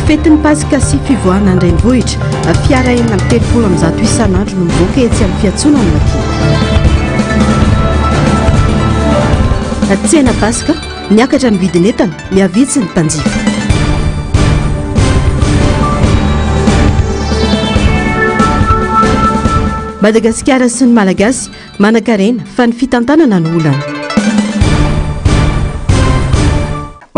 Fetin'ny Pasika sy fivoahana an-drenivohitra, fiara enina amby telopolo amby zato isan'andro no mivoaka etsy amin'ny fiantsonana Makia. Tsena Pasika, miakatra ny vidin'entana, miavitsy ny mpanjifa. Madagasikara sy ny Malagasy manan-karena fa ny fitantanana no olana.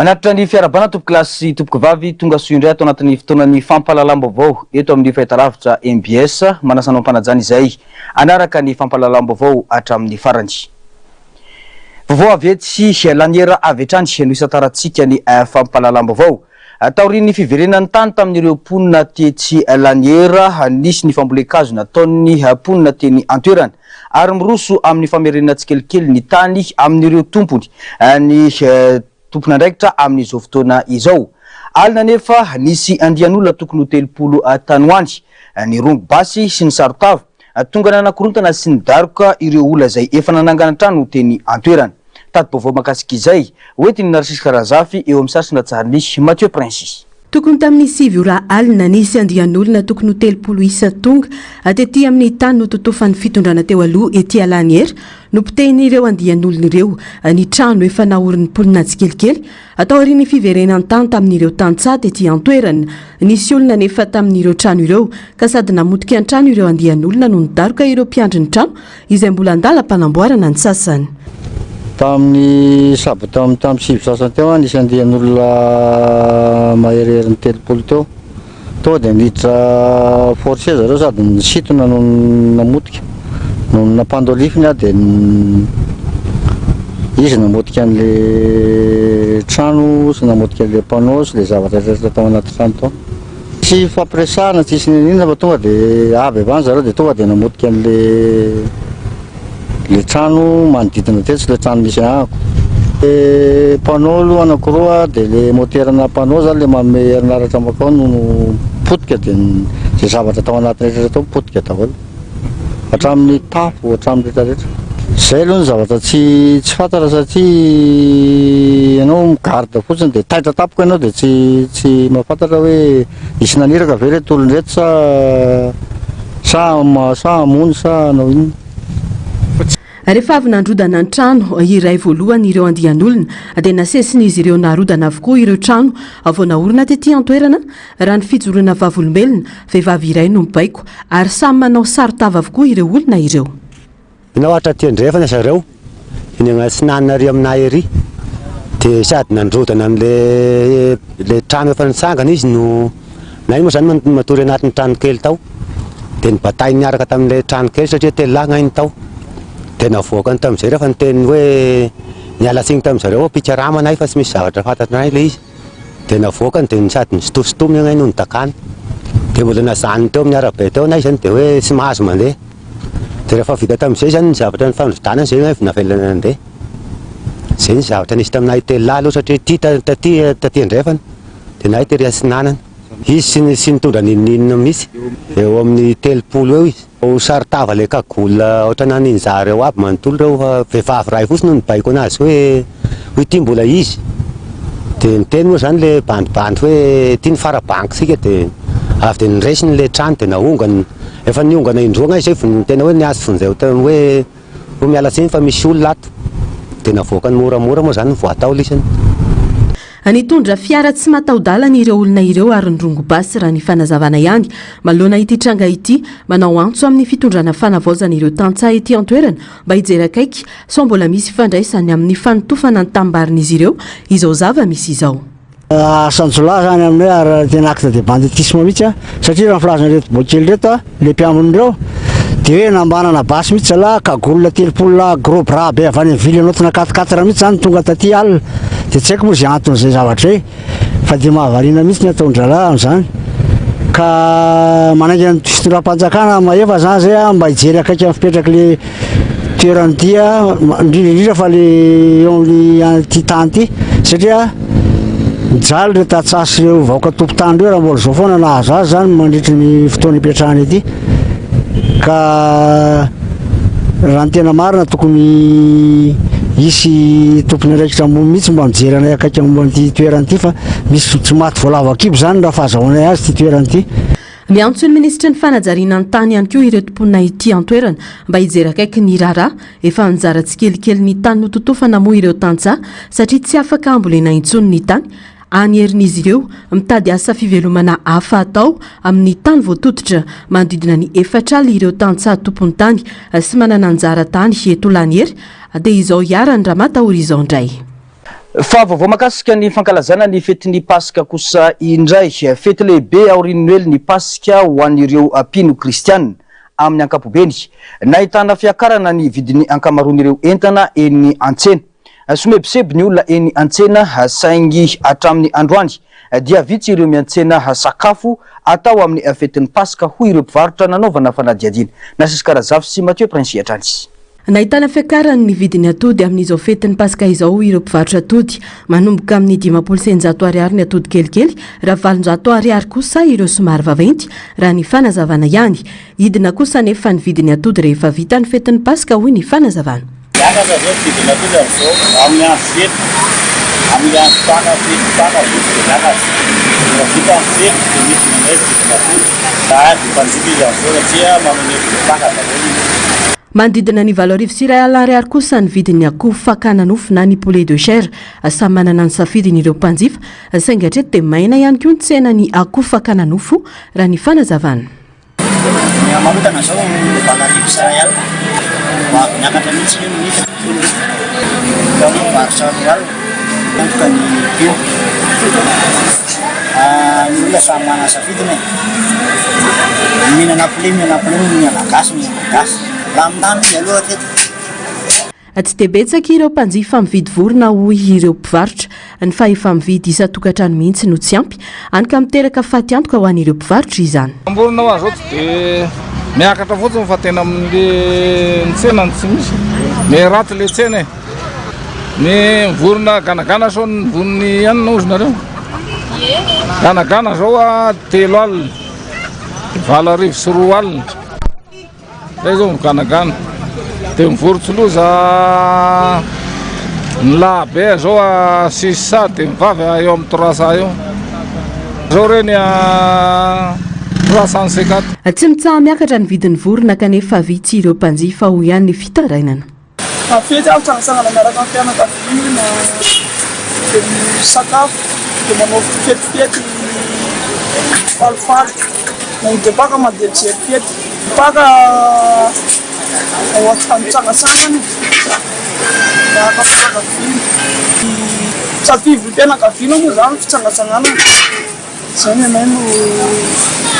Manatitra ny fiarabana tompoko lasy sy tompoko vavy tonga soa indray atao anatin'ny fotoanan'ny fampahalalam-baovao eto amin'ny fahitalavitra MBS manasanao ampanajana izay anaraka ny fampahalalam-baovao hatramin'ny farany. Vaovao avy etsy laniera avy hatrany no isantarantsika ny fampahalalam-baovao. Taorian'ny fiverenan'ny tany tamin'ireo mponina tetsy laniera nisy ny fambolekazona nataon'ny mponina teny antoerana ary miroso amin'ny famerenana tsikelikely ny tany amin'ireo tompony ny tompon'andraikitra amin'izao fotoana izao. Alina nefa nisy andian'olona tokony ho telopolo tanoany ny rongo basy sy ny sarotava tonga nanakorontana sy ny daroka ireo olona izay efa nanangana trano teny antoerana. Tato-baovao makasika izay hoentiny Narcisse Karazafy eo amin'ny sasina tsarany Mathieu Prince. Tokony tamin'ny 7 ora alina nisy andian'olona tokony ho telopolo isa tonga atety amin'ny tany no totofan'ny fitondrana teo aloha ety Laniera no pitehin'ireo andian'olona ireo ny trano efa naorin'ny mponina tsikelikely atao aorian'ny fiverenan'ny tany tamin'ireo tantsady ety antoerana. Nisy olona nefa tamin'ireo trano ireo ka sady namotika ny trano ireo andian'olona no nidaroka ireo mpiandry ny trano izay mbola andalam-panamboarana ny sasany. Tamin'ny sabata tamin'ny sivy sasany teo nisy andian'olona maheriherin'ny telopolo teo. Tonga dia niditra forcé zareo sady nisitona no namotika. No nampandolifiny dia izy namotika an'ilay trano sy namotika an'ilay panneau sy ilay zavatra rehetra tao anaty trano tao. Tsy fampiresahana tsisy ninona fa tonga dia avy avany zareo dia tonga dia namotika an'ilay trano manodidina teto sy ilay trano misy ahako. Panneau aloha anankiroa dia ilay moterana panneau zany ilay manome herinaratra makao no potika dia izay zavatra tao anaty rehetra tao potika daholo. Hatramin'ny tafo, hatramin'ny rehetrarehetra. Izay aloha ny zavatra tsy fantara satria ianao migarda fotsiny dia taitra tapoka ianao dia tsy mahafantatra hoe isy naniraka ve reto olona reto sa hamono sa hanao inona. Rehefa avy nandrodana ny trano iray voalohany ireo andian'olona dia nasesin'izy ireo narodana avokoa ireo trano avao naorina tetỳ antoerana raha ny fijoroana vavolombelona vehivavy iray no mibaiko ary samy manao sarotava avokoa ireo olona ireo. Inao ohatra tiandrefana zareo eny agnasinanina ary aminahy ery dia sady nandrodana amin'ilay trano efa nitsangana izy no na iny moa zany matory anatin'ny trano kely tao dia nibatainy niaraka tamin'ilay trano kely satria telagna iny tao. Dia navoaka ny tamin'izay rehefa niteny hoe niala tsiny tamin'izareo pikarama nay fa tsy misy zavatra fantatranay ilay izy. Dia navoaka dia sady nisitosotomy agny no nitakany. Dia mbola nazanony teo amin'ny arabe teo nay zany dia hoe tsy mahazo mandeha. Dia rehefa vita tamin'izay zany ny zavatra ny fanovitanany zay hoe navelana nandeha. Zay ny zavatra nisy taminay tela aloha satria taty andrefana dia nahy tery asinanana. Izy sy nitondra ninina misy eo amin'ny telopolo eo izy. Saritava ilay kagola ohatra naninza reo aby manontolo reo vehivavy ray fotsiny no nibaiko anazy hoe ity mbola izy. Dia niteny moa zany ilay bandibandy hoe ity ny farabanky sika dia avy dia niresiny ilay trano dia naongana efa niongana indroana izy ny tena hoe niazy fonizay hoe ho miala tsiny fa misy olona ato dia navoaka ny moramora moa zany ny voatao lisany. Nitondra fiara tsy mataho-dalana ireo olona ireo ary ny rongo basy raha ny fanazavana ihany. Manoloana ity tranga ity manao antso amin'ny fitondrana fanavaozana ireo tantsaha ety antoerana mba hijery akaiky sao mbola misy fandraisany amin'ny fanotofana ny tambarin'izy ireo izao zava misy izao. Sanjola zany aminay ary tena acte de banditisme mihitsy satria raha filazana reto bokely reto le mpiambony ireo dia hoe nambanana basy mihitsy zala kagolona telopolo gros bras be avy any vily anao tena 4-4 mihitsy zany tonga taty alina dia tsy haiko moa zay anton'izay zavatra hoe fa dia mahavariana mihitsy ny ataon-drala amin'izany ka manaiky ny fitondram-panjakana mahefa zany zay mba hijery akaiky amin'ny fipetraka le toerany dia indrindrindrindra fa le eo amin'ny ty tany ty satria mijaly re tatsasy reo vahoaka tompon-tany reo raha mbola zao foana nahazo azy zany mandritry ny fotoana ipetrahany ety ka raha ny tena marina tokony isy tompony raikitra mo mihitsy mba mijery anay akaiky amban'ity toerany ity fa misy tsy maty voalava kibo zany raha fahazahoanay azy ty toerany ity. Miantso ny ministra ny fanajariana ny tany ihany koa ireo tomponina ity antoerana mba hijery akaiky ny raharaha efa anjara tsikelikely ny tany nototofana moa ireo tantsaha satria tsy afaka ambolena intsony ny tany. Anyherin'izy ireo mitady asa fivelomana hafa atao amin'ny tany voatototra manodidina ny 4 aly ireo tantsaha tompony tany sy manana anjara tany eto Laniera dia izao iarany Ramatahory izao indray. Fa vaovao makasika ny fankalazana ny fetin'ny Pasika kosa indray, fety lehibe aorian'ny Noely ny Pasika ho an'ireo mpino kristianina amin'ny ankapobeny. Nahitana fiakarana ny vidin'ny ankamaroan'ireo entana eny an-tsena. Somebiseby ny olona eny an-tsena saingy hatramin'ny androany dia vitsy ireo miantsena sakafo atao amin'ny fetin'ny Pasika ho ireo mpivarotra nanaovana fanadihadiana. Nasisikara-zavy sy Mathieu Prince Atrany. Nahitana fiakarany ny vidin'ny atody amin'izao fetin'ny Pasika izao ireo mpivarotra atody manomboka amin'ny 500 ariary ny atody kelikely raha 700 ariary kosa ireo somary vaventy raha ny fanazavana ihany. Idina kosa nefa ny vidin'ny atody rehefa vita ny fetin'ny Pasika hoy ny fanazavana. Mandidina ny 700 ariary kosa ny vidin'ny akoho fakana nofo na ny poulet de chair samy manana ny safidin'ireo mpanjifa saingy hatreto dia maina ihany koa ny tsena ny akoho fakana nofo raha ny fanazavana. Mamutana zao ny valarivo Israel miakatra mihitsy io ny varotra rural antoka ny bio ny olona samy manana safidiny mihinana poulet mihinana gasy raha amindany mialoha teto. Tsy dia betsaka ireo mpanjifa mividy vorona hoy ireo mpivarotra ny fa efa mividy isa-tokantrano mihitsy no tsy ampy anka miteraka faty antoka ho an'ireo mpivarotra izany. Amborona ho azy ohatsy dia miakatra fotsiny fa tena amin'le tsena tsy misy miraty le tsena ny vorona ganagana sao ny vorony ihany na ozy nareo ganagana zao 3 alina 7 arivo sy 2 alina zay zao ganagana dia mivorotsoloza ny lahabe zao 600 dia mivavy eo amin'ny 300 eo zao reny 350. Tsy mitsaha miakatra ny vidin'ny vorona kanefa vitsy ireo mpanjifa ho ihany ny fitarainana. Fety aho mitsangatsangana miaraka amin'ny fianakaviana dia misakafo dia manao fetifety falifaly na dia baka mandeha mijery fety baka ao mitsangatsangana miaraka amin'ny fianakaviana sativy fianakaviana moa zany fitsangatsangana zany anay no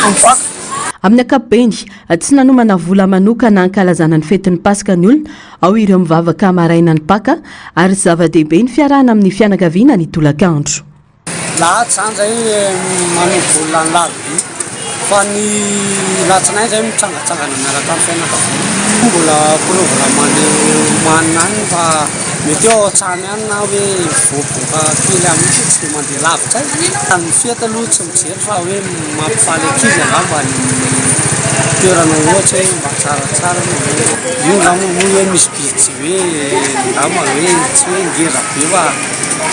mibaka. Amin'ny ankapobeny tsy nanomana vola manokana ankalazana ny fetin'ny Pasika ny olona ao ireo mivavaka maraina ny Paka ary zava-dehibe ny fiarahana amin'ny fianakaviana ny tolakandro. Lahatsy zany zay manombola ny larobia fa ny latsinay zay mitsangatsangana miaraka amin'ny fianakaviana mbola mbola manina any fa mety eo an-trano ihany na hoe voaboaka kely amin'ny tsy dia mandeha lavitra ny fety aloha tsy mijery fa hoe mampifaly ankizy angamba ny toerana ohatry hoe mba tsaratsara io ngamba moa hoe misy bidy hoe ngamba hoe tsy hoe ngeza be fa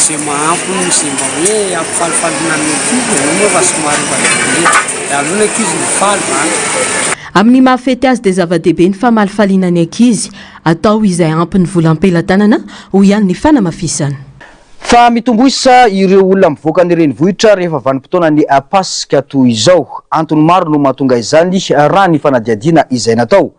zay mahampy zay mba hoe ampifalifaliana ny ankizy moa fa somary mba aloha ny ankizy mifaly zany. Amin'ny mahafety azy dia zava-dehibe ny famalifaliana ny ankizy atao izay ampy ny vola am-pelatanana ho ihany ny fanamafisana. Fa mitomboisa ireo olona mivoaka ny renivohitra rehefa vanim-potoana ny Pasika toy izao. Antony maro no mahatonga izany raha ny fanadihadiana izay natao.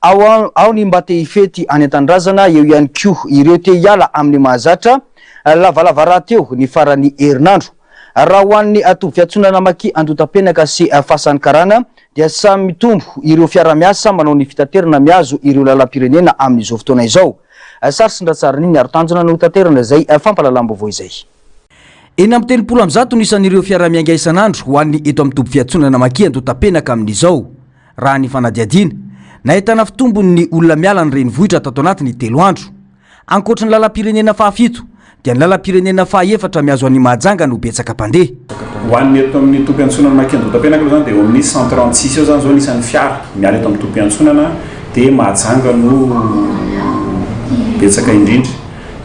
Ao ny mba te hifety any an-tanindrazana eo ihany koa ireo te hiala amin'ny mahazatra lavalava raha teo ny farany herinandro. Raha ho an'ny ato fiatsonana maki andotam-penaka sy fasan'ny karana dia samy mitombo ireo fiara-miasa manao ny fitaterana miazo ireo lalam-pirenena amin'izao fotoana izao. Sary sindratsarany ary tanjona no taterana zay fampalalam-baovao izay. Eny amin'ny 30 nisan'ireo fiara-mianga isan'andro ho an'ny eto amin'ny tobo fiatsonana maki andotam-penaka amin'izao. Raha ny fanadihadiana nahitana fitombony olona miala ny renivohitra tato anatiny 3 andro. Ankoatra ny lalam-pirenena faha-7 dia ny lalam-pirenena faha-4 miazo an'ny Mahajanga no betsaka mpandeha. Ho an'ny eto amin'ny tobo fiantsonana maki andotam-penaka zany dia eo amin'ny 136 eo zany zao nisan'ny fiara miala eto amin'ny tobo fiantsonana dia Mahajanga no betsaka indrindra.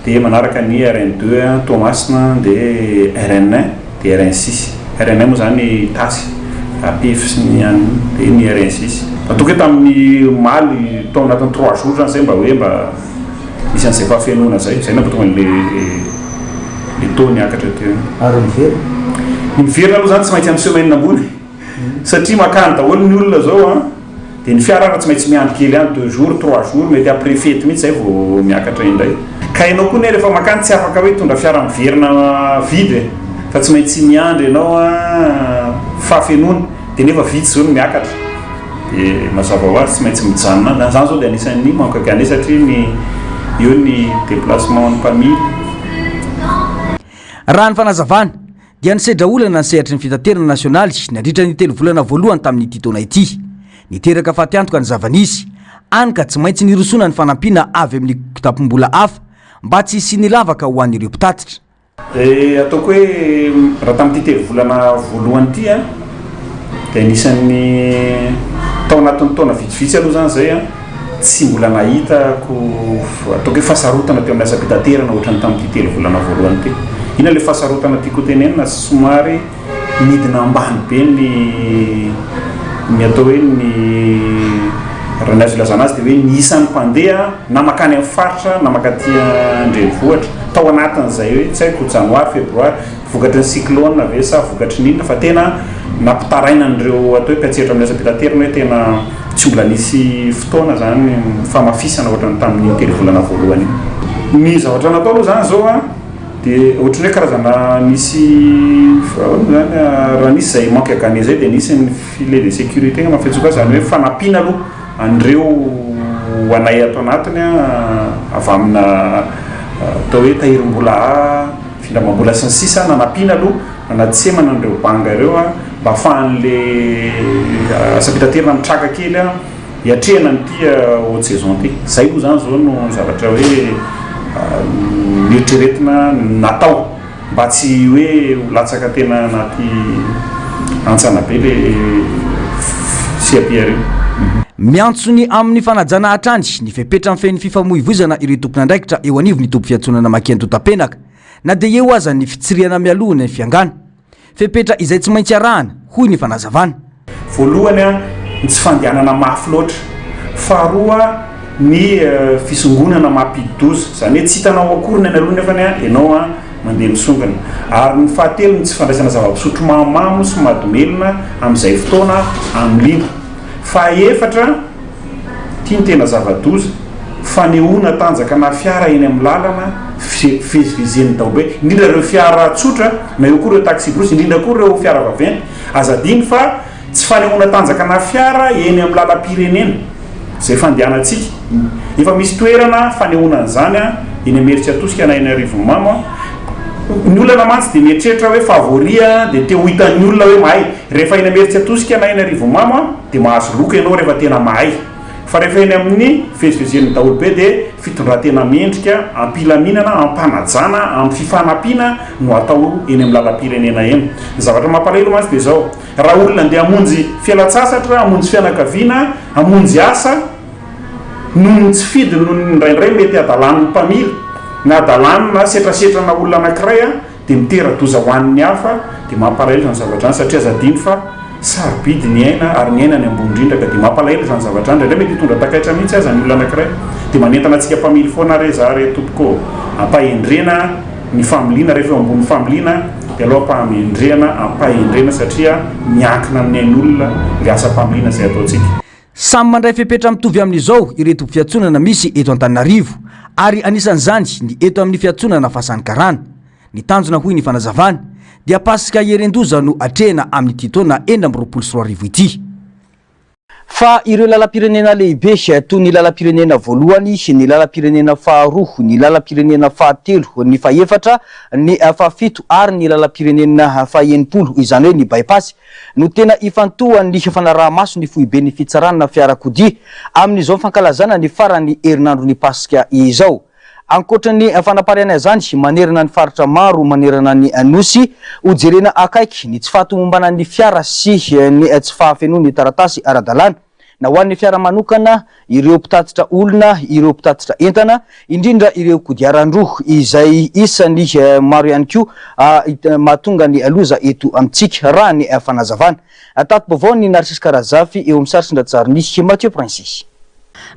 dia manaraka ny RN2 Thomasina dia RN1 dia RN6 RN1 moa zany tasy APF sy ny any dia ny RN6 atoka tamin'ny maly tao anatin'ny 3 jours zany zay mba hoe mba misy an'izay fahafenona zay zay natonga le taux niakatra teo ary ny miverina aloha zany tsy maintsy amin'ny semaine ambony satria makany daholo ny olona zao dia ny fiara raha tsy maintsy miandry kely any 2 jours 3 jours mety après fety mihitsy zay vao miakatra indray ka ianao koa ne rehefa makany tsy afaka hoe tondra fiara miverina vide fa tsy maintsy miandry ianao fahafenona dia nefa vitsy zao no miakatra dia mazava ho azy tsy maintsy mijanona zany zao dia anisan'ny mankaka ane satria eo ny déplacement ny mpamily raha ny fanazavana dia nisedra olana ny sehitry ny fitaterana nasionaly nandritra ny 3 volana voalohany tamin'ity taona ity niteraka fahatiantoka ny zavanisy any ka tsy maintsy nirosona ny fanampiana avy amin'ny kitapom-bola hafa mba tsy sy nilavaka ho an'ireo mpitatitra ataoko hoe raha tamin'ity 3 volana voalohany ity dia anisan'ny tao anatin'ny taona vitsivitsy aloha zany zay tsy mbola nahitako ataoko hoe fahasarotana teo amin'ny asa mpitaterana ohatrany tamin'ity 3 volana voalohany ity ina le fahasarotana tiako tenenina somary midina ambany be ny atao hoe ny raha ny azo ilazana azy dia hoe ny isan'ny mpandeha na makany amin'ny faritra na makaty andrenivohitra tao anatin'izay hoe tsy haiko janoary febroary vokatry ny cyclone ve sa vokatry n'inona fa tena nampitaraina an'ireo atao hoe mpiatseritra amin'ny asa mpitaterana hoe tena tsy mbola nisy fotoana zany famafisana ohatrany tamin'ny 3 volana voalohany ny zavatra natao aloha zany zao dia ohatrany hoe karazana nisy zany raha nisy zay manque à gagner zay dia nisy ny filet de sécurité mafetsoka azy zany hoe fanampiana aloha an'ireo anay ato anatiny avy amina atao hoe tahirim-bola findramam-bola sy ny sisa nanampiana aloha nanatsemana an'ireo banga ireo mba ahafahan'le asa mpitaterana mitraka kely hiatrehana nyity haute saison ty zay koa zany zao no zavatra hoe mieritreretina natao mba tsy hoe latsaka tena anaty antsana be le siapiareo miantsony amin'ny fanajana hatrany ny fepetra amin'ny feny fifamoivozana ireo tompona andraikitra eo anivo ny tompo fiantsonana Makianto Tapenaka na dia eo aza ny fitsiriana mialohana ny fiangana fepetra izay tsy maintsy arahana hoy ny fanazavana voalohany ny tsy fandehanana mafy loatra faharoa ny fisongonana mampidi-doza zany hoe tsy hitanao akory ny aloha nefa ianao mandeha misongana ary ny fahatelo ny tsy fandraisana zava-pisotro mamamo sy madomelona amin'izay fotoana amin'ny lina fahaefatra tia ny tena zava-doza fanehoana tanjaka na fiara eny amin'ny lalana fivezivezen'ny daobe indrindra ireo fiara tsotra na eo koa ireo taxi brosy indrindra koa ireo fiara vaventy azadiny fa tsy fanehoana tanjaka na fiara eny amin'ny lalam-pirenena zay fandehanantsika efa misy toerana fanehoana an'izany eny ameritsy atosika na eny Arivomamo ny olona mantsy dia mieritreritra hoe favoria dia te ho hitan'ny olona hoe mahay rehefa eny ameritsy atosika na eny Arivomamo dia mahazo loka ianao rehefa tena mahay fa rehefa eny amin'ny fivezivezen'ny daholo be dia fitondran-tena mendrika ampilaminana ampanajana amin'ny fifanampiana no atao eny amin'ny lalam-pirenena eny ny zavatra mampalahelo mantsy dia zao raha olona andeha hamonjy fialan-tsasatra hamonjy fianakaviana hamonjy asa noho ny tsy fidy noho ny indraindray mety adalan'ny mpamily na adalany na setrasetrana olona anankiray dia mitera-doza ho an'ny hafa dia mampalahelo zany zavatra any satria azadiny fa sarobidy ny aina ary ny aina ny ambony indrindra ka dia mampalahelo zany zavatra any indraindray mety hitondra takaitra mihitsy aza ny olona anankiray dia manentana antsika mpamily foana re za re tompoko ampahendrena ny familiana rehefa ambony familiana dia aloha ampahamendrena ampahendrena satria miankina amin'ny ain'olona le asa mpamiliana zay ataontsika samy mandray fepetra mitovy amin'izao ireto fiatsonana misy eto Antananarivo ary anisan'izany ny eto amin'ny fiatsonana Fasany Karana ny tanjona hoy ny fanazavana dia pasika herendoza no atrehana amin'ny titona 2024 ity fa ireo lalam-pirenena lehibe toy ny lalam-pirenena voalohany ny lalam-pirenena faharoa ny lalam-pirenena fahatelo ny faefatra ny fahafito ary ny lalam-pirenena faha-80 izany hoe ny bypass no tena ifantohan'ny fanaraha-maso ny foibe ny fitsarana fiarakodia amin'izao fankalazana ny farany herinandro ny pasika izao ankoatrany fanapariana zany manerana ny faritra maro manerana ny anosy hojerena akaiky ny tsy fahatomombana ny fiara sy ny tsy fahafenoan'ny taratasy ara-dalàna na ho an'ny fiara manokana, ireo mpitatitra olona, ireo mpitatitra entana, indrindra ireo kodiaran-droa izay isany maro ihany koa mahatonga ny loza eto amintsika raha ny fanazavana. Tato bavao ny Narcisse Karazafy eo amin'ny Sarsindratsarin'ny Mathieu Prince.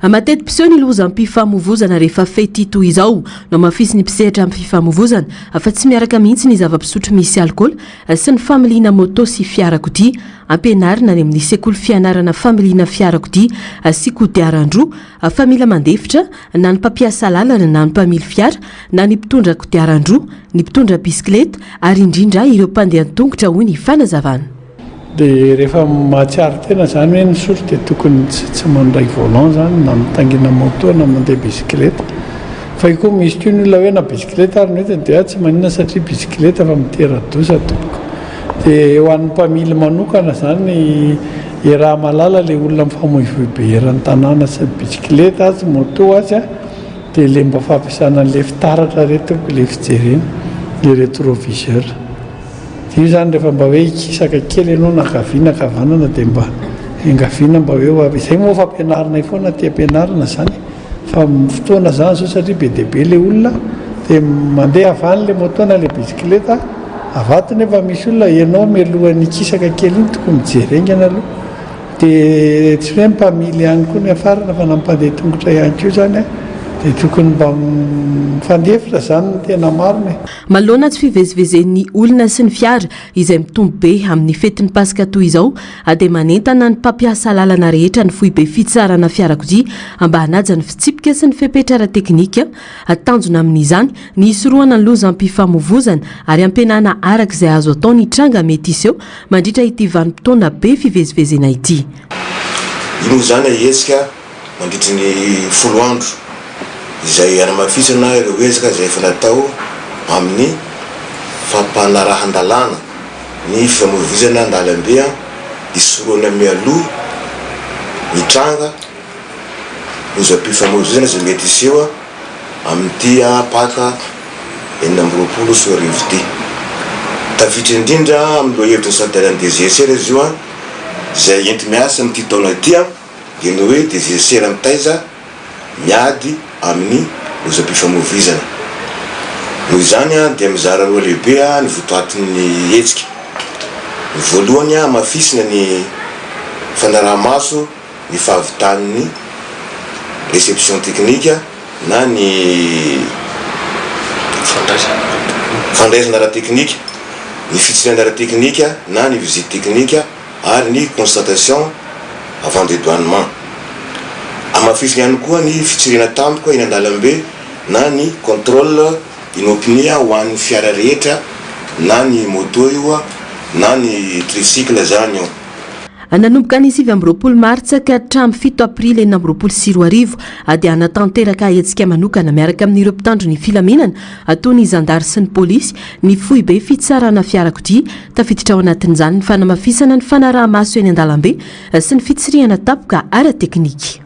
Matety mpiseho ny loza ampifamovozana rehefa fety toy izao no mafisy ny mpisehatra amin'ny fifamovozana fa tsy miaraka mihitsy ny zava-pisotro misy alcool sy ny familiana moto sy fiarakodia ampianarina ny amin'ny sekoly fianarana familiana fiarakodia sy kodiaran-droa fa mila mandefitra na ny mpampiasa lalana na ny mpamily fiara na ny mpitondra kodiaran-droa ny mpitondra bisikileta ary indrindra ireo mpandeha tongotra hoy ny fanazavana. Dia rehefa mahatsiaro tena zany hoe nisotro dia tokony tsy mandray volant zany na mitangina moto na mandeha bisikileta fa io koa misy koa ny olona hoe na bisikileta ary mety dia tsy maninona satria bisikileta fa mitera-doza tompoko. Dia ho an'ny mpamily manokana zany raha malala ilay olona mifamoivoy be eran'ny tanàna sy bisikileta azy moto azy dia ilay mba fampiasana an'ilay fitaratra reto ilay fijerena ilay rétroviseur. Io zany rehefa mba hoe ikisaka kely ianao nakavina kavanana dia mba engavina mba hoe izay moa fampianarina foana ty ampianarina zany fa fotoana zany zao satria be dia be ilay olona dia mandeha avany ilay moto na ilay bisikileta avato nefa misy olona ianao mialohan'ny ikisaka kely iny tokony mijerengana aloha dia tsy hoe mpamily ihany koa ny afarana fa na mpandeha tongotra ihany koa zany dia tokony mba mifandefitra zany ny tena marina. Maloana tsy fivezivezen'ny olona sy ny fiara izay mitombo be amin'ny fetin'ny pasika toy izao dia manentana ny mpampiasa lalana rehetra ny fohy be fitsarana fiarakodia mba hanaja ny fitsipika sy ny fepetrara teknika tanjona amin'izany ny isoroana ny loza ampifamovozana ary ampianana araka izay azo atao ny tranga mety iseho mandritra ity vanim-potoana be fivezivezena ity. Io zany ahetsika mandritra ny 10 andro izay anamafisana ireo ezaka izay efa natao amin'ny fampanarahan-dalàna ny fifamovozana an-dalambe isoroana mialoha ny tranga loza ampifamovozana izay mety iseho amin'ity paka 20 sy 20 ty. Tafiditra indrindra amin'ny lohahevitra ny santaran'ny DGCR izy io izay enti miasa amin'ity taona ity dia ny hoe DGCR mitaiza miady amin'ny loza ampifamovizana. Noho izany dia mizara roa lehibe ny votoatin'ny hetsika. Ny voalohany mafisina ny fanaraha-maso ny fahavitan'ny réception technique na ny fandraisana ara-teknika, ny fitsirana ara-teknika na ny visite technique ary ny constatation avant dédouanement. Amafisina ihany koa ny fitsirena tampoka eny an-dalambe na ny contrôle inopine ho an'ny fiara rehetra na ny moto io na ny tricycle zany io. Nanomboka ny 7 Martsa ka hatramin'ny 7 Aprily 2024 dia natanteraka hetsika manokana miaraka amin'ireo mpitandro ny filaminana toy ny zandary sy ny polisy ny fohy be fitsarana fiarakodia tafiditra ao anatin'izany ny fanamafisana ny fanaraha-maso eny an-dalambe sy ny fitsirihana tapoka ara-teknika.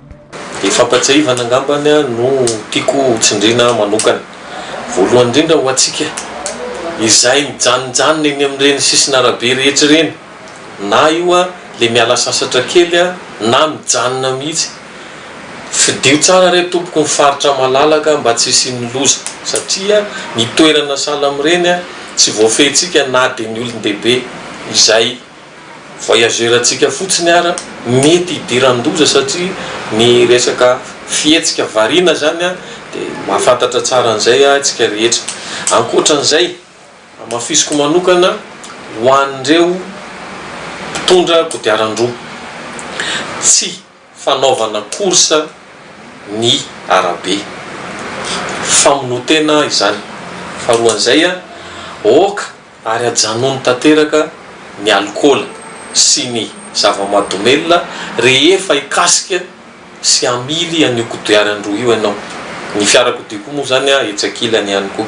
Fampatsahivana angambany no tiako tsindrina manokana. Voalohany indrindra ho antsika izay mijanonjanona eny amin'ireny sisina arabe rehetra ireny na io le miala sasatra kely na mijanona mihitsy. Fidio tsara re tompoko mifaritra malalaka mba tsy hisy loza satria ny toerana sahala amin'ireny tsy voafehintsika na dia ny olon-dehibe izay voyageurantsika fotsiny mety hidiran-doza satria ny resaka fihetsika variana zany dia mahafantatra tsara an'izay tsika rehetra. Ankoatran'izay mafisiko manokana ho an'ireo mpitondra kodiaran-droa tsy fanaovana korsa ny arabe famonotena izany. Faharoan'izay oka ary ajanony tanteraka ny alcool sy ny zava-mahadomelina rehefa ikasika sy amily an'io kodiaran-droa io ianao. Ny fiarakodia koa moa zany etsakilany ihany koa.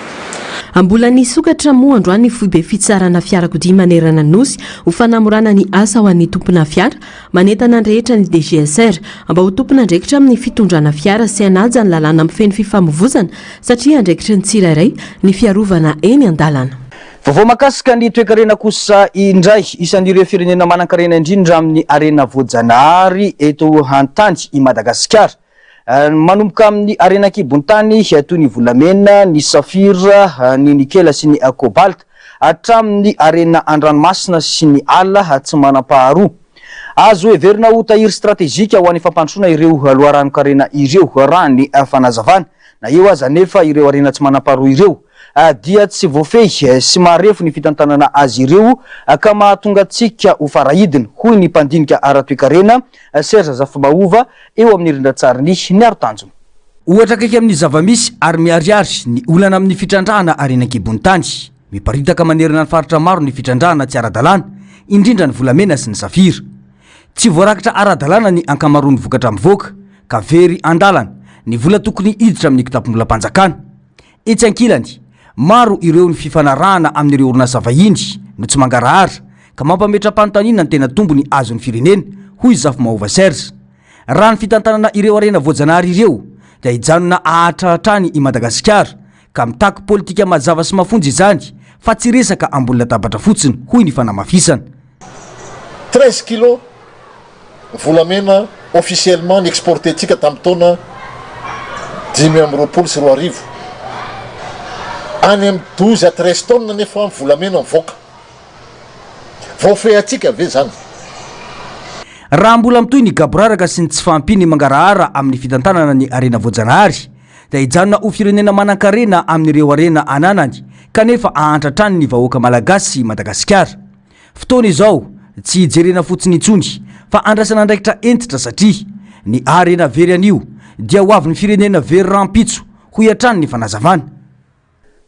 Mbola nisokatra moa androany ny fohy be fitsarana fiarakodia manerana ny nosy ho fanamorana ny asa ho an'ny tompona fiara manentana ny rehetra ny DGSR mba ho tompona andraikitra amin'ny fitondrana fiara sy hanaja ny lalàna amin'ny feno fifamovozana satria andraikitra ny tsirairay ny fiarovana eny an-dalana. Vovô makasika ny toekarena kosa indray isan'ireo firenena manan-karena indrindra amin'ny arena voajanahary eto an-tany I Madagasikara. Manomboka amin'ny arena kibon-tany toy ny volamena, ny safira, ny nikela sy ny cobalt hatramin'ny arena an-dranomasina sy ny ala tsy manam-paharoa. Azo heverina ho tahiry stratégique ho an'ny fampandrosoana ireo loharano-karena ireo raha ny fanazavana. Na eo aza nefa ireo arena tsy manam-paharoa ireo dia tsy voafehy sy marefo ny fitantanana azy ireo ka mahatonga antsika ho farahidina hoy ny mpandinika ara-toekarena Serge Zafimaova eo amin'ny rindran-tsariny ny aro-tanjona. Ohatra kaiky amin'ny zavamisy ary miariary ny olana amin'ny fitrandrahana arena kibon-tany. Miparitaka manerana ny faritra maro ny fitrandrahana tsy ara-dalàna, indrindra ny volamena sy ny safira. Tsy voarakitra ara-dalàna ny ankamaroany vokatra mivoaka ka very andalana ny vola tokony hiditra amin'ny kitapo-mbolam-panjakana. Etsy ankilany maro ireo ny fifanarahana amin'ireo orinasa vahiny no tsy mangarahara ka mampametra-panontaniana ny tena tombony azon'ny firenena hoy Zafimaova Serge. Raha ny fitantanana ireo arena voajanahary ireo dia hijanona ahatrahatrany I Madagasikara ka mitaky politika mazava sy mafonjy izany fa tsy resaka ambony latabatra fotsiny hoy ny fanamafisana. 13 kilo volamena officiellement exporté-tsika tamin'ny taona 2024 any amin'ny 12 à 13 tonnes nefa volamena mivoaka voafehatsika ve zany. Raha mbola mitoy ny gaboraraka sy ny tsy fampiny mangarahara amin'ny fitantanana ny arena voajanahary dia hijanona ho firenena manan-karena amin'ireo arena ananany kanefa ahantratrany ny vahoaka malagasy Madagasikara. Fotoana izao tsy hijerena fotsiny intsony fa andrasana andraikitra entitra satria ny arena very anio dia ho avy ny firenena very rampitso ho hiatrany ny fanazavana.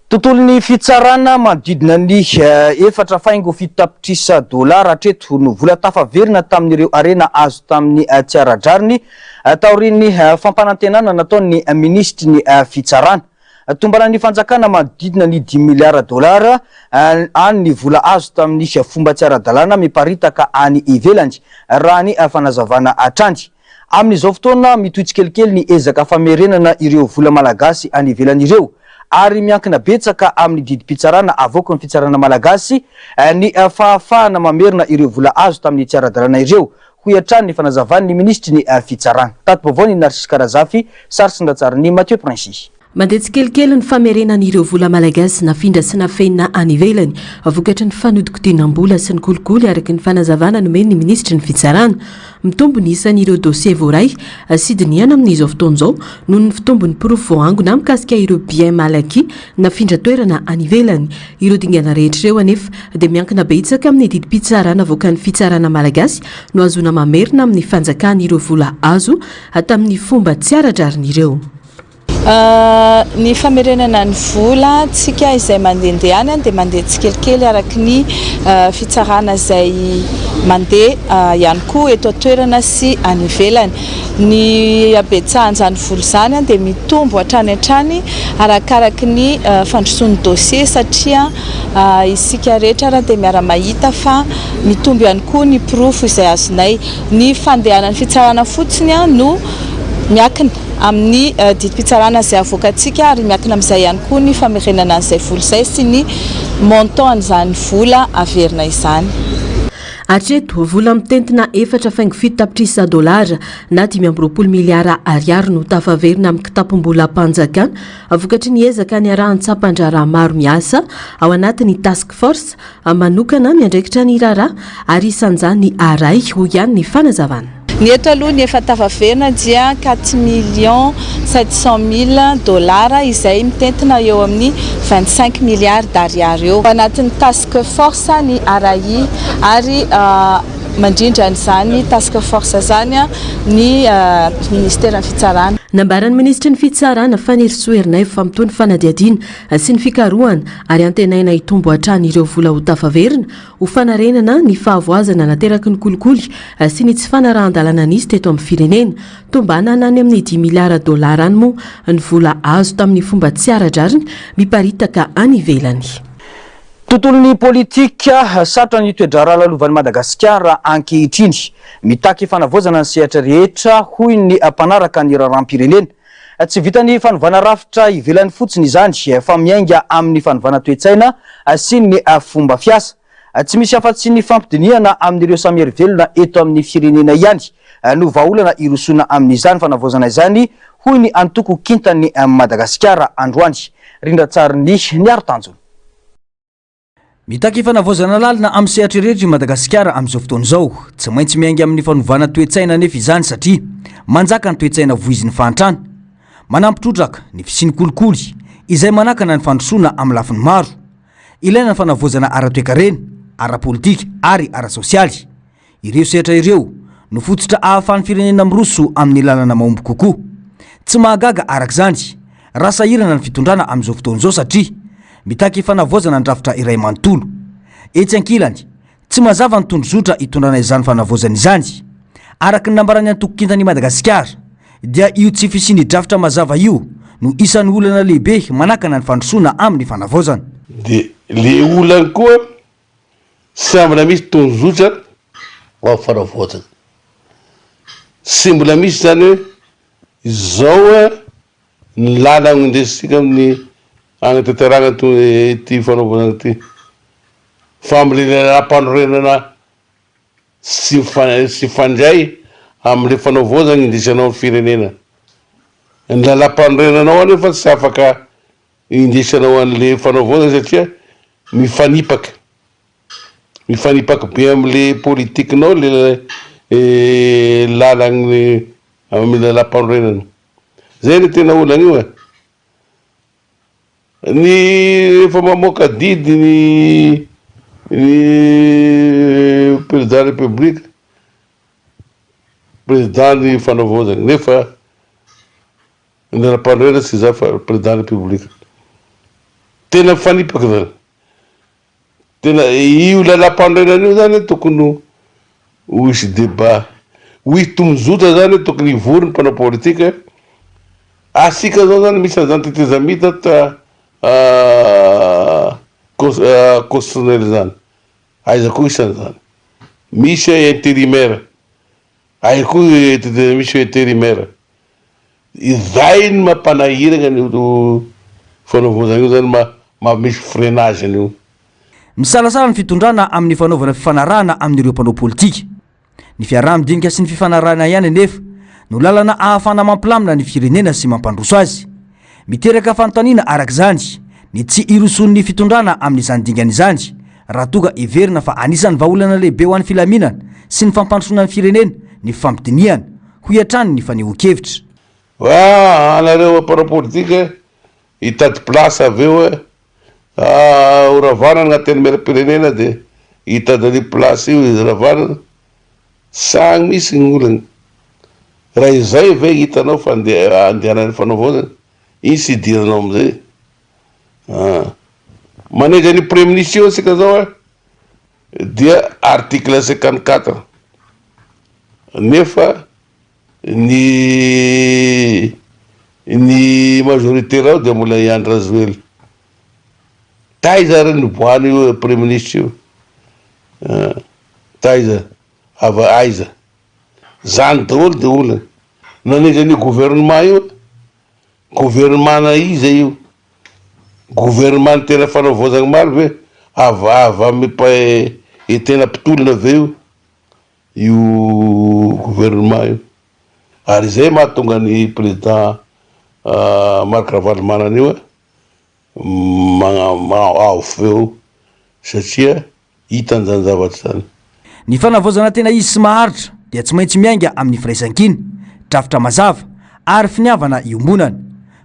Tontolon'ny fitsarana manodidina ny 4.7 tapitrisa dolara hatreto no vola tafaverina tamin'ireo arena azo tamin'ny tsy ara-drariny taorian'ny fampanantenana nataon'ny ministry ny fitsarana. Tombana ny fanjakana manodidina ny 10 miliara dolara any ny vola azo tamin'ny fomba tsy ara-dalàna miparitaka any ivelany raha ny fanazavana atrany. Amin'izao fotoana mitohy tsikelikely ny ezaka famerenana ireo vola malagasy any ivelany ireo ary miankina betsaka amin'ny didim-pitsarana avoaka ny fitsarana malagasy ny fahafahana mamerina ireo vola azo tamin'ny tsy ara-dalàna ireo hoy hatrany ny fanazavan'ny ministry ny fitsarana. Tato bavao ny Narcisse Karazafy, sary sy ndatsarany Mathieu Princy. Mandeha tsikelikely ny famerenan'ireo vola malagasy nafindra sy nafenina any ivelany vokatry ny fanodiko-dinam-bola sy ny kolikoly araky ny fanazavana nomeny ny ministry ny fitsarana. Mitombo ny isan'ireo dossier voaray sidiniana amin'izao fotoan'izao noho ny fitombon'ny porofo voangona mikasika ireo bien malaky nafindra toerana any ivelany. Ireo dingana rehetra ireo anefa dia miankina betsaka amin'ny didim-pitsarana avoakan'ny fitsarana malagasy no azona mamerina amin'ny fanjakan'ireo vola azo tamin'ny fomba tsy ara-drarin'ireo. Ny famerenana ny vola tsika izay mandehandeha any dia mandeha tsikelikely araky ny fitsarana izay mandeha ihany koa eto an-toerana sy any ivelany. Ny abetsahan'izany vola zany dia mitombo hatrany hatrany arakaraky ny fandrosoan'ny dossier satria isika rehetra raha dia miara-mahita fa mitombo ihany koa ny porofo izay azonay. Ny fandehanan'ny fitsarana fotsiny no miakina amin'ny didim-pitsarana izay avoakantsika ary miakina amin'izay ihany koa ny famerenana an'izay vola izay sy ny montant an'izany vola averina izany. Hatreto vola mitentina 4.7 tapitrisa dolara na 5.20 miliara ariary no tafaverina amin'ny kitapo-mbola mpanjakana avokatry ny ezaka ny arahan-tsapan-draharaha maro miasa ao anatin'ny task force manokana miandraikitra ny raharaha ary isan'izany aray ho ihany ny fanazavana. Ny eto aloha ny efa tafaverina dia 4,700,000 dolara izay mitentina eo amin'ny 25 miliary d'ariary eo. Anatin'ny task force ny RAI ary mandrindra n'izany task force zany ny ministera fitsarana. Nambaran'ny ministry ny fitsarana fanerisoerina famitoany fanadiadiana sy ny fikarohana ary antenaina hitombo hatrany ireo vola ho tafaverina ho fanarenana ny fahavoazana nateraky ny kolikoly sy ny tsy fanarahan-dalàna nisy teto amin'ny firenena. Tombana nany amin'ny 10 miliara dolara any moa ny vola azo tamin'ny fomba tsy ara-drariny miparitaka any ivelany. Tontolon'ny politika satrotra ny toe-draharaha lalovan'i Madagasikara ankehitriny mitaky fanavozana ny sehatra rehetra hoy ny mpanaraka ny raharam-pirenena tsy vitany fanovana rafitra ivelany fotsiny izany fa miainga amin'ny fanovana toe-tsaina sy ny fomba fiasa. Tsy misy afa-tsy ny fampidiniana amin'ireo samihery velona eto amin'ny firenena ihany no vahaolana irosona amin'izany fanavozana izany hoy ny antoko kintany Madagasikara androany. Rindra tsariny ny aro-tanjona. Mitaky fanavozana lalina amin'ny sehatra rehetra i Madagasikara amin'izao fotoana izao, tsy maintsy miainga amin'ny fanovana toe-tsaina nefa izany satria manjaka ny toe-tsaina voizin'ny fahantrana, manampitrotraka ny fisiany kolikoly izay manakana ny fandrosoana amin'ny lafiny maro. Ilaina ny fanavozana ara-toe-karena, ara-politika ary ara-sosialy. Ireo sehatra ireo no fototra ahafahan'ny firenena miroso amin'ny lalana mahomby kokoa. Tsy mahagaga arak'izany raha sahirana ny fitondrana amin'izao fotoana izao satria mitaky fanavozana ny rafitra iray manontolo. Etsy ankilany, tsy mazava ny tondrozotra hitondrana izany fanavozana izany. Araky ny nambarany antoko kintany Madagasikara, dia io tsy fisiany drafitra mazava io no isan'ny olana lehibe manakana ny fandrosoana amin'ny fanavozana. De le olana koa sy mbola misy tondrozotra ho fanavozana. Sy mbola misy zany hoe izao ny lalana indesitsika amin'ny agnatanterahana ty fanavozana ty. Fa amin'ny lampanorenana sy fandray amin'le fanavozana indesanao amin'ny firenena. Ny lalam-panorenanao any fa tsy afaka indesanao an'le fanavozana satria mifanipaka be amin'le politikinao le lalagny amin'ny lalam-panorenana. Zay ny tena olana io ny efa mamoaka didy ny président république, président ny fanavozana nefa ny lalam-panorenana sy za fa président république. Tena mifanipaka zany. Tena io lalam-panorenana io zany tokony ho hisy débat, ho hisy tombozotra zany tokony hivory ny mpanao politika. Asika zao zany misy an'izany tetezamita ta constitutionnel zany. Aiza koa isan'izany. Misy intérimaire. Aiza koa misy intérimaire. Izay ny mampanahirana ny fanavozana io zany misy freinage io. Misalasala ny fitondrana amin'ny fanaovana fifanarahana amin'ireo mpanao politika. Ny fiaraha-midinika sy ny fifanarahana ihany nefa no lalana ahafana mampilamina ny firenena sy mampandroso azy. Miteraka fanontaniana arak'izany ny tsy iroson'ny fitondrana amin'izany dingana izany raha toga everina fa anisan'ny vahaolana lehibe ho an'ny filaminana sy ny fampandrosona ny firenena ny fampidiniana ho iatrany ny fanehoan-kevitra. Anareo mpanao politika hitady place aveo horavanana agnatin'ny maire-pirenena de hitady any place io izy ravanana sagny misy ny olana. Raha izay ve hitanao fa andehanany fanavozana, iny sy idiranao amizay. Manenga ny premier ministre sika zao dia article 54. Nefa ny majorité rao dia mbola Andry Rajoelina. Taiza ny boany io premier ministre io. Taiza ava aiza. Zany daholo de olana. Naneza ny gouvernement io. Gouvernement iza io. Gouvernement tena fanavozana maro ve ava tena pitolona ve io gouvernement io. Ary zay mahatonga ny président Marc Ravalomanana io aveo satria hitan'izany zavatra zany. Ny fanavozana tena izy sy maharitra dia tsy maintsy miainga amin'ny firaisan-kina, drafitra mazava ary finiavana iombonana.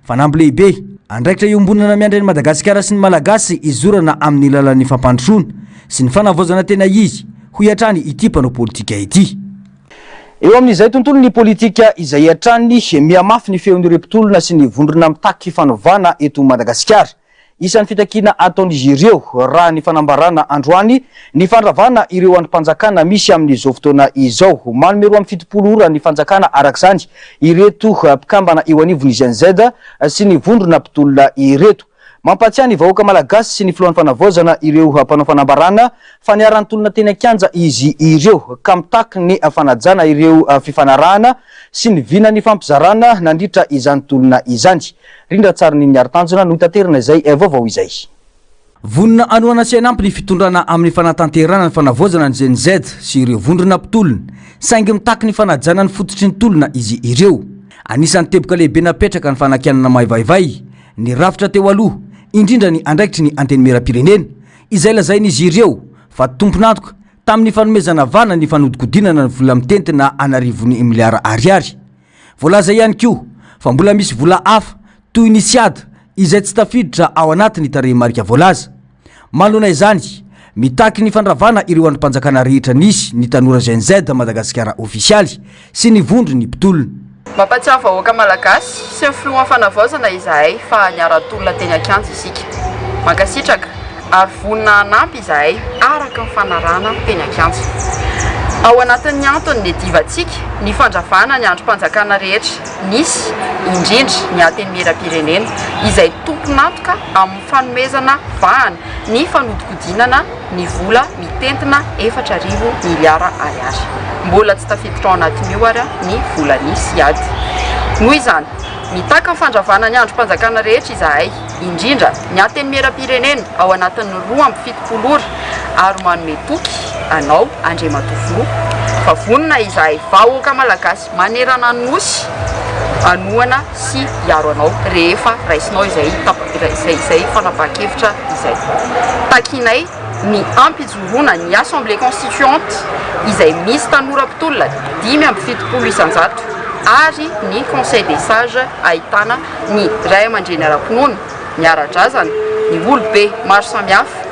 Fanamby lehibe andraikitra iombonana miandry ny Madagasikara sy ny Malagasy izorana amin'ny lalan'ny fampandrosoana sy ny fanavozana tena izy ho iatrany ity mpanao politika ity. Eo amin'izay tontolo ny politika izay iatrany miamafy ny feon'ireo mpitolona sy ny vondrona mitaky fanovana eto Madagasikara. Isan'ny fitakina ataon'izy ireo raha ny fanambarana androany ny fandravana ireo andrim-panjakana misy amin'izao fotoana izao. Manome 27 ora ny fanjakana arak'izany ireto mpikambana eo anivon'izy an'izay sy ny vondrona mpitolona ireto. mampatsiahy ny vahoaka malagasy sy ny filohan'ny fanavozana ireo mpanao fanambarana fa niarantolona teny an-kianja izy ireo ka mitaky ny fanajana ireo fifanarahana sy ny vina ny fampizarana nandritra izany tolona izany. Rindra tsara ny niara-tanjona no hitaterana izay vaovao izay. Vonina anoana sy anampy ny fitondrana amin'ny fanatanterana ny fanavozana ny GNZ sy ireo vondrona mpitolona saingy mitaky ny fanajana ny fototry ny tolona izy ireo. Anisan'ny teboka lehibe napetraka ny fanakianana maivaivay ny rafitra teo aloha indrindra ny andraikitry ny anteny mera-pirenena izay lazain'izy ireo fa tompon'antoka tamin'ny fanomezana vana ny fanodikodinana ny vola mitentina anarivony miliara ariary. Voalaza ihany koa fa mbola misy vola hafa toy ny siada izay tsy tafiditra ao anatin'ny tarehimarika voalaza. Malona izany mitaky ny fandravana ireo an'ny mpanjakana rehetra nisy ny tanora GNZ Madagasikara ofisialy sy ny vondro ny mpitolona. Mampatsiahy vahoaka malagasy sy ny filoha fanavozana izahay fa niara-tolona teny an-kianja isika. Mankasitraka ary vonina anampy izahay araka ny fanarahana teny an-kianja. Ao anatin'ny antony ny divatsika ny fandravana ny androm-panjakana rehetra nisy indrindra ny anteny mera-pirenena izay tompon'antoka amin'ny fanomezana vahana ny fanodikodinana ny vola mitentina 4,000 miliara ariary. Mbola tsy tafiditra ao anatin'io ary ny vola nisy ady. Noho izany mitaka ny fandravana ny androm-panjakana rehetra izahay indrindra ny anteny mera-pirenena ao anatin'ny 2,70 ora ary manome toky anao Andriamatofolo fa vonina izahay vahoaka malagasy manerana nosy anoana sy hiaro anao rehefa raisinao izay fanapahan-kevitra izay. Takinay ny ampijorona ny Assemblée Constituante izay misy tanora mpitolona 570 isanjato ary ny Conseil des Sages ahitana ny ray aman-dreny ara-pinoana, ny ara-drazana, ny olobe maro samihafa,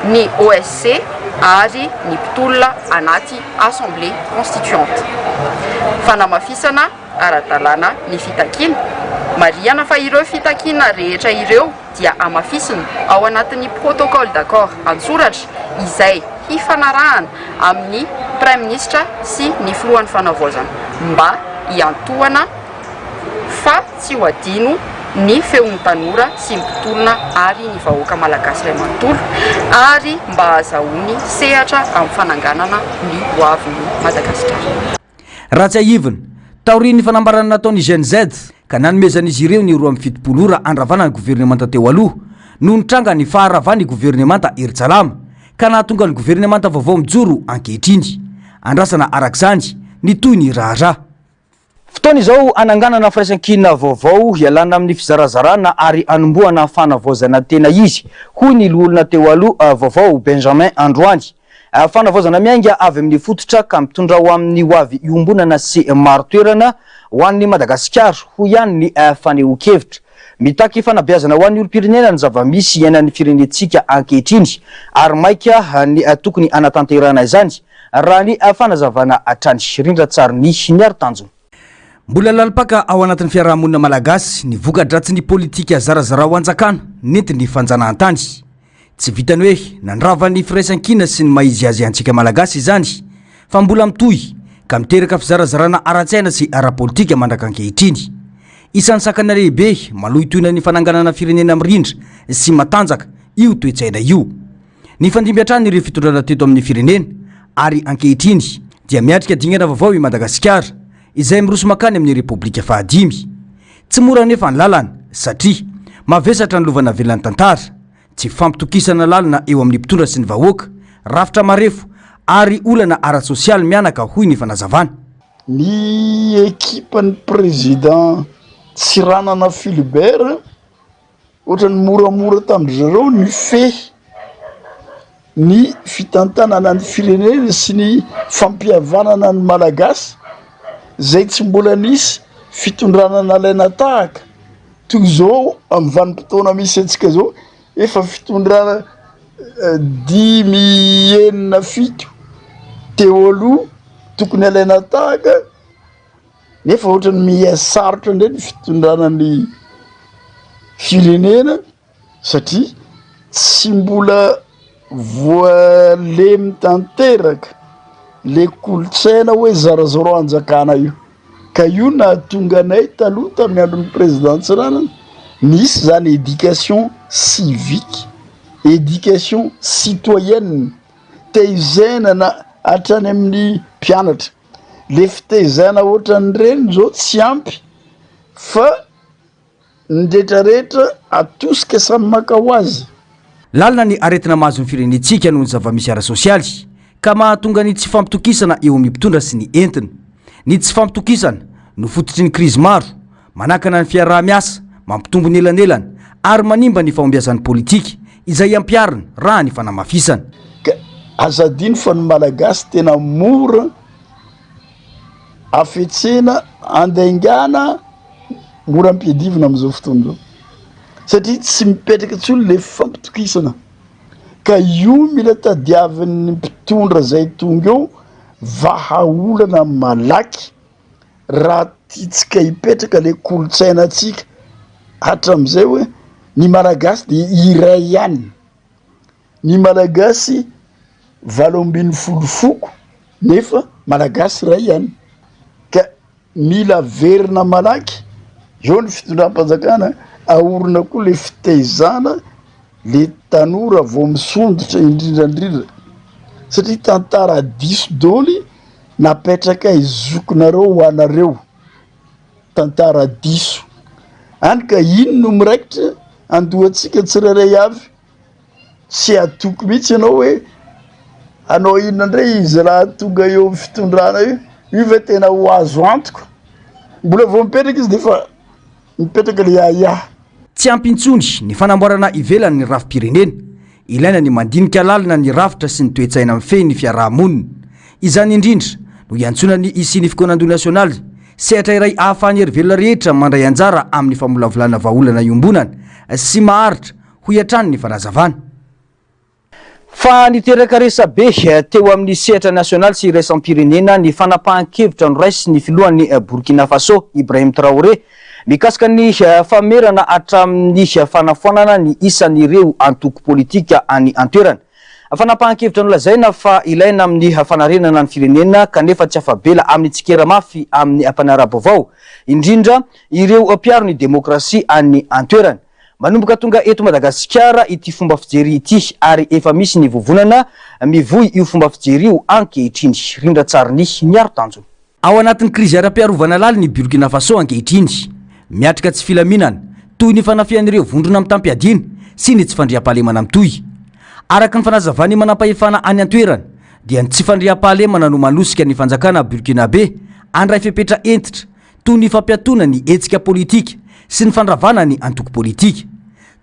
ny OSC ary ny mpitolona anaty Assemblée Constituante. Fanamafisana ara-dalàna ny fitakiana. Marihana fa ireo fitakiana rehetra ireo dia amafisina ao anatin'ny protocole d'accord antsoratra izay hifanarahana amin'ny Prime Ministre sy ny filohan'ny fanavozana mba hiantohana fa tsy ho adino ny feon'ny tanora sy ny mpitolona ary ny vahoaka malagasy iray manontolo ary mba hahazahoany sehatra amin'ny fananganana ny hoavin'ny Madagasikara. Raha tsy ahivina taorian'ny fanambarana nataon'ny GNZ ka nanomezan'izy ireo ny 2,70 ora andravana ny gouvernemanta teo aloha no nitranga ny faharavany gouvernemanta Eritsalama ka nahatonga ny gouvernemanta vaovao mijoro ankehitriny. Andrasana arak'izany ny toy ny raharaha. Fotoana izao ananganana firaisan-kina vaovao hialana amin'ny fizarazarana ary anombohana fanavozana tena izy hoy ny olona teo aloha vaovao Benjamin Androany. Fanavozana miainga avy amin'ny fototra ka mitondra ho amin'ny hoavy iombonana sy maro toerana ho an'ny Madagasikara hoy ihany ny fanehoan-kevitra. Mitaky fanabeazana ho an'ny olo-pirenena ny zava-misy iainan'ny firenentsika ankehitriny ary maika ny tokony anatanterana izany raha ny fanazavana atrany. Rindra tsara ny niara-tanjona. Mbola lalipaka ao anatin'ny fiarahamonina malagasy ny voka-dratsy ny politika zarazara ho anjakana nentin'ny fanjanahantany. Tsy vitany hoe nandravany firaisan-kina sy ny maizy azy antsika malagasy izany fa mbola mitohy ka miteraka fizarazarana ara-tsaina sy ara-politika mandraka ankehitriny. Isan'ny sakana lehibe maloha itohina ny fananganana firenena mirindra sy matanjaka io toe-tsaina io. Ny fandimby hatrany ireo fitondrana teto amin'ny firenena ary ankehitriny dia miatrika dingana vaovao i Madagasikara izay miroso makany amin'ny Repoblika Fahadimy. Tsy mora nefa ny lalana satria mavesatra ny lovana velany tantara, tsy fampitokisana lalana eo amin'ny mpitondra sy ny vahoaka, rafitra marefo ary olana ara-sosialy mianaka hoy ny fanazavana. Ny ekipan'ny président Tsiranana Philibert ohatrany moramora tamindreo ny fe ny fitantanana ny firenena sy ny fampihavanana ny malagasy zay tsy mbola nisy fitondranana alaina tahaka toy izao amin'ny vanim-potoana misy antsika zao efa fitondrana 10,7 teo aloha tokony alaina tahaka nefa ohatrany mihasarotra indray ny fitondranany firenena satria tsy mbola voalemy tanteraka le kolotsaina hoe zarazaro anjakana io ka io nahatonga anay taloha tamin'ny andron'ny président Tsiranana nisy zany éducation civique, éducation citoyenne, tehizainana hatrany amin'ny mpianatra. Le fitehizaina ohatran'ireny zao tsy ampy fa ny rehetrarehetra atosika samy maka ho azy. Lalina ny aretina mahazo ny firenentsika noho ny zava-misy ara-sosialy ka mahatonga ny tsy fampitokisana eo amin'ny mpitondra sy ny entina. Ny tsy fampitokisana no fototry ny krizy maro, manakana ny fiaraha-miasa, mampitombo ny elanelana ary manimba ny fahombiazan'ny politika izay ampiarina raha ny fanamafisana. Azadino fa ny malagasy tena mora afetsena andaingana mora ampiadivina amin'izao fotoana zao satria tsy mipetraka tsony le fampitokisana ka io mila tadiavin'ny mpitondra zay tonga eo vahaolana malaky raha tiatsika hipetraka le kolotsaina atsika hatram'izay hoe ny malagasy de iray ihany, ny malagasy 80 nefa malagasy ray ihany ka mila verina malaky eo ny fitondram-panjakana aorina koa le fitehizana le tanora vao misondrotra indrindrandrindra satria tantara diso doly napetraka izokonareo ho anareo tantara diso any ka ino no miraikitra andohatsika tsirairay avy tsy atoko mihitsy ianao hoe anao inona ndray izy raha tonga eo fitondrana io ve tena ho azo antoko mbola vao mipetraka izy defa mipetraka le aya. Tsy ampintsony ny fanamboarana ivelany ny rafim-pirenena, ilaina ny mandinika lalina ny rafitra sy ny toetsaina mifehy ny fiarahamonina. Izany indrindra no iantsona ny isiny fikoanandro nasionaly sehatra iray ahafahany erivelona rehetra mandray anjara amin'ny famolavolana vahaolana iombonana sy maharitra ho iatrany ny fanazavana. Fa niteraka resabe teo amin'ny sehatra nasionaly sy iraisam-pirenena ny fanapahan-kevitra noraisy ny filohan'ny Burkina Faso Ibrahim Traoré mikasika ny famerana hatramin'ny fanafoanana ny isan'ireo antoko politika any antoerana. Fanapahan-kevitra nolazaina fa ilaina amin'ny fanarenana ny firenena kanefa tsy afabela amin'ny tsikera mafy amin'ny ampanarabavao indrindra ireo mpiaro ny demokrasia any antoerana. Manomboka tonga eto Madagasikara ity fomba fijery ity ary efa misy ny vovonana mivoy io fomba fijery io ankehitriny rindra tsariny niaro tanjona. Ao anatin'ny krizy ara-piarovana laly ny Burkina Faso ankehitriny miatrika tsy filaminana toy ny fanafian'ireo vondrona amin'ny tampiadiny sy ny tsy fandriam-pahalemana mitoy. Araka ny fanazavany manam-pahefana any antoerana dia ny tsy fandriam-pahalemana no manosika ny fanjakana Burkinabe andray fepetra entitra toy ny fampiatona ny etsika politika sy ny fandravana ny antoko politika.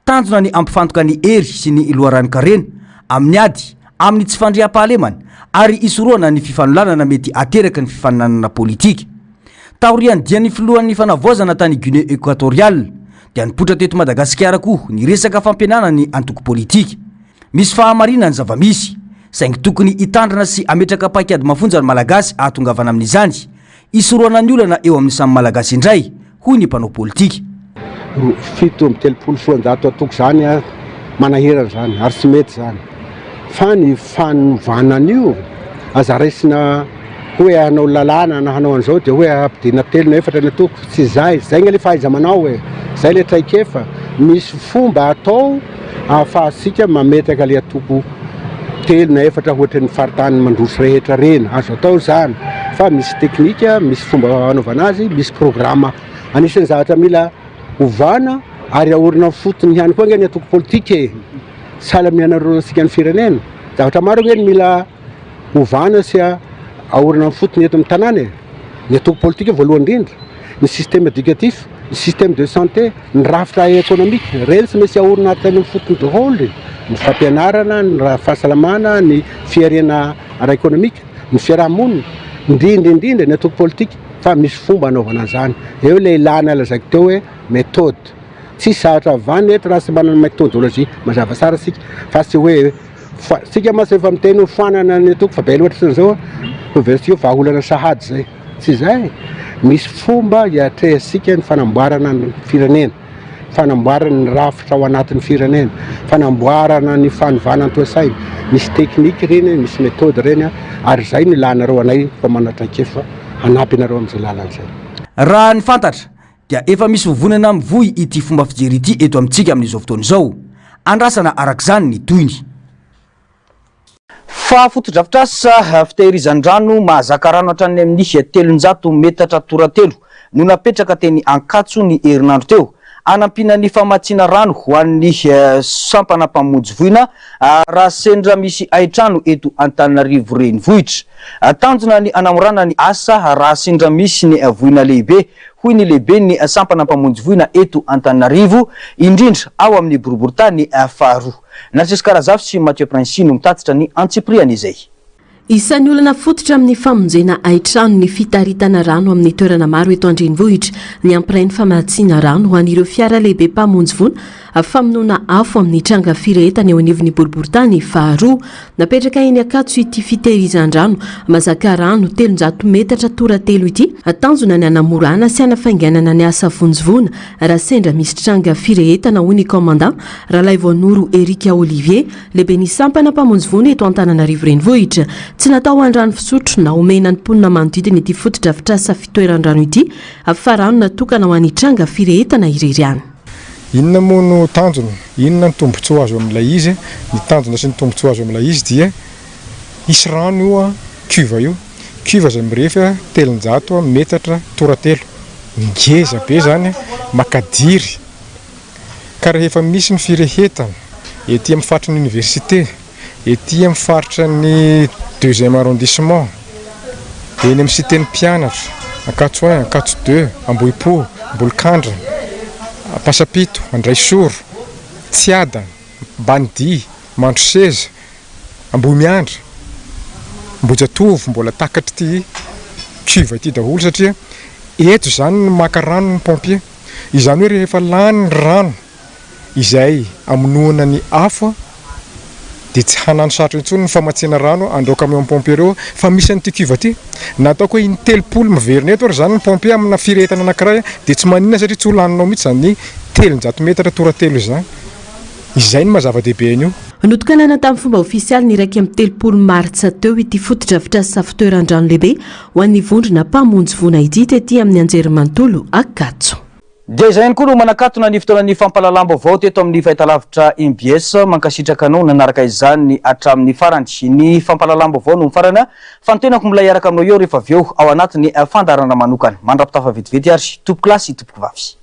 Tanjona ny ampifantoka ny hery sy ny loharan-karena amin'ny ady amin'ny tsy fandriam-pahalemana ary isoroana ny fifanolanana mety ateraka ny fifaninanana politika. Taoriany dia ny filohan'ny fanavoazana tany Guinée Équatoriale dia nipotra teto Madagasikara koa ny resaka fampianana ny antoko politika. Misy fahamarina ny zava-misy saingy tokony hitandrina sy ametraka paikady mafonja ny malagasy ahatongavana amin'izany isoroana ny olana eo amin'ny samy malagasy indray hoy ny mpanao politika. 7 atoko zany manahirana zany ary tsy mety zany fa ny fanovanan'io aza raisina hoe hanao lalàna na hanao an'izao dia hoe ampidina telo na efatra ny atoko tsy zay gny le fahaiza manao hoe zay le traikefa misy fomba atao ahafahasika mametraka le atoko telo na efatra ohatra ny faritany mandroso rehetra reny azo atao zany fa misy teknika misy fomba anaovana azy misy programa anisan'ny zavatra mila ovana ary aorina fotony ihany koa ny atoko politika sala mianaronsika ny firenena zavatra maro ny mila ovana sy aorina fotony eto amin'ny tanàna ny atoko politika voalohany indrindra ny système éducatif ny système de santé ny rafitra économique reny sy misy aorina atany fotony daholo ny fampianarana ny fahasalamana ny fiarena ara-économique ny fiarahamonina indrindra ny atoko politika fa misy fomba anaovana zany eo le ilana lazaiko teo hoe méthode tsy satra vany eto raha sy manana méthodologie mazava tsara sika fa tsy hoe sika masy efa miteny ho fanana ny atoko fa be loatra zao université vahaolana sahady zay tsy zay misy fomba hiatrehasika ny fanamboarana ny firenena fanamboarana ny rafitra ao anatin'ny firenena fanamboarana ny fanovana antoasaina misy teknika reny misy méthode reny ary zay ny lanareo anay fa manatraikefa anampy anareo amin'izay lalana zay. Raha ny fantatra dia efa misy vovonana mivoy ity fomba fijery ity eto amintsika amin'izao fotoana izao. Andrasana arak'izany ny toyny. Fa fotodrafitrasa fitehirizan-drano mahazaka rano hatrany amin'ny 300 metatra toratelo no napetraka teny Ankatso ny herinandro teo anampina ny famatsiana rano ho an'ny sampana mpamonjy voina raha sendra misy aitrano eto Antananarivo renivohitra. Tanjona ny anamorana ny asa raha sendra misy ny voina lehibe hoy ny lehibe ny sampana mpamonjy voina eto Antananarivo indrindra ao amin'ny boriboritany faharoa. Natsesika Razafy sy Mathieu Prince no mitatitra ny Antsipriana izay. Isan'ny olana fototra amin'ny famonjena aitrano ny fitaritana rano amin'ny toerana maro eto andrenivohitra ny ampiray ny famatsiana rano ho an'ireo fiara lehibe mpamonjy voina famonoana afo amin'ny tranga firehetana eo anivon'ny boriboritany faharoa. Napetraka eny Ankatso ity fitehirizan-drano mazaka rano 300 metatra toratelo ity tanjona ny anamorana sy anafainganana ny asa vonjivona raha sendra misy tranga firehetana hoy ny commandant Ralay Voanoro Erika Olivier lehibe ny sampana mpamonjy voina eto Antananarivo renivohitra. Tsy natao an-drano fisotro na omena ny mponina manodidina ity fotodrafitrasa fitoeran-drano ity fa rano natokana ho an'ny tranga firehetana irery any. Inona moa no tanjona, inona ny tombotsoa azo amin'ilay izy? Ny tanjona sy ny tombotsoa azo amin'ilay izy dia isy rano io cuve io. Cuve izay mirefy 300 metatra toratelo. Ngeza be zany makadiry. Ka rehefa misy ny firehetana ety amin'ny faritra ny université, ety amin'ny faritra ny 2e arrondissement, eny amin'ny cité-ny mpianatra, Ankatso 1, Ankatso 2, Ambohipo, Ambolokandra, Pasapito, Andraisoro, Tsiada, Bandy, Mandroseza, Ambohimiandra, Ambojatovo mbola takatra ity cuve ity daholo satria eto zany ny maka rano ny pompier. Izany hoe rehefa lany rano izay amonoana ny afo dia tsy hanano sarotra intsony ny famatsiana rano andraoka amin'ny pompier eo fa misy an'ity cuve ity natao hoe in telopolo miverina eto ary zany ny pompier amina firehetana anankiray dia tsy maninona satria tsy ho laninao mihitsy zany 300 metatra toratelo izany. Izay ny mazava-dehibe an'io. Notokanana tamin'ny fomba ofisialy ny 1 Martsa teo ity fotodrafitrasa fitoeran-drano lehibe ho an'ny vondrona mpamonjy voina ity tety amin'ny anjerimanontolo Ankatso. Dia izay ihany koa no manakatona ny fotoanan'ny fampahalalam-baovao teto amin'ny fahitalavitra MBS mankasitraka anao nanaraka izany hatramin'ny farany. Ny fampahalalam-baovao no mifarana fantenako mbola iaraka aminao eo rehefa avy eo ao anatin'ny fandarana manokana. Mandrapitafa vetivety ary tompoko lasy tompoko vavy.